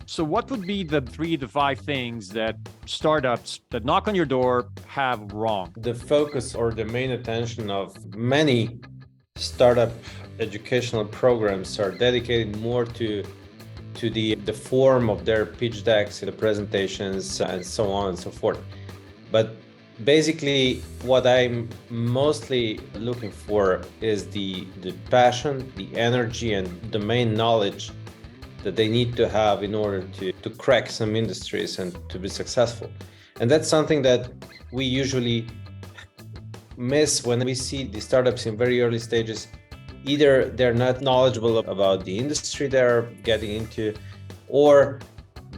So what would be the 3 to 5 things that startups that knock on your door have wrong? The focus or the main attention of many startup educational programs are dedicated more to the form of their pitch decks, the presentations, and so on and so forth. But basically, what I'm mostly looking for is the passion, the energy, and the main knowledge that they need to have in order to crack some industries and to be successful. And that's something that we usually miss when we see the startups in very early stages. Either they're not knowledgeable about the industry they're getting into, or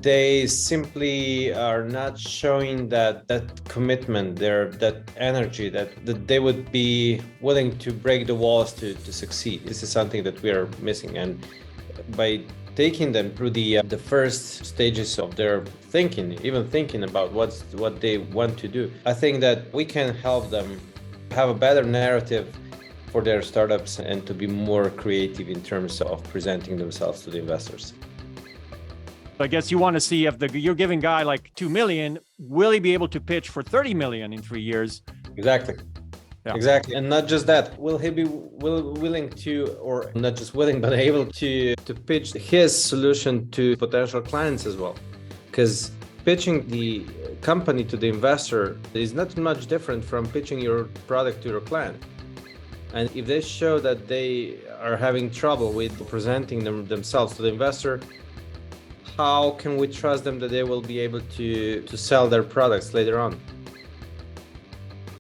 they simply are not showing that commitment, that energy, that they would be willing to break the walls to succeed. This is something that we are missing. And by taking them through the first stages of their thinking, even thinking about what they want to do, I think that we can help them have a better narrative for their startups and to be more creative in terms of presenting themselves to the investors. I guess you want to see if you're giving guy like 2 million, will he be able to pitch for 30 million in 3 years? Exactly. Yeah. Exactly. And not just that, will he be willing to, or not just willing, but able to pitch his solution to potential clients as well? Because pitching the company to the investor is not much different from pitching your product to your client. And if they show that they are having trouble with presenting themselves to the investor, how can we trust them that they will be able to sell their products later on?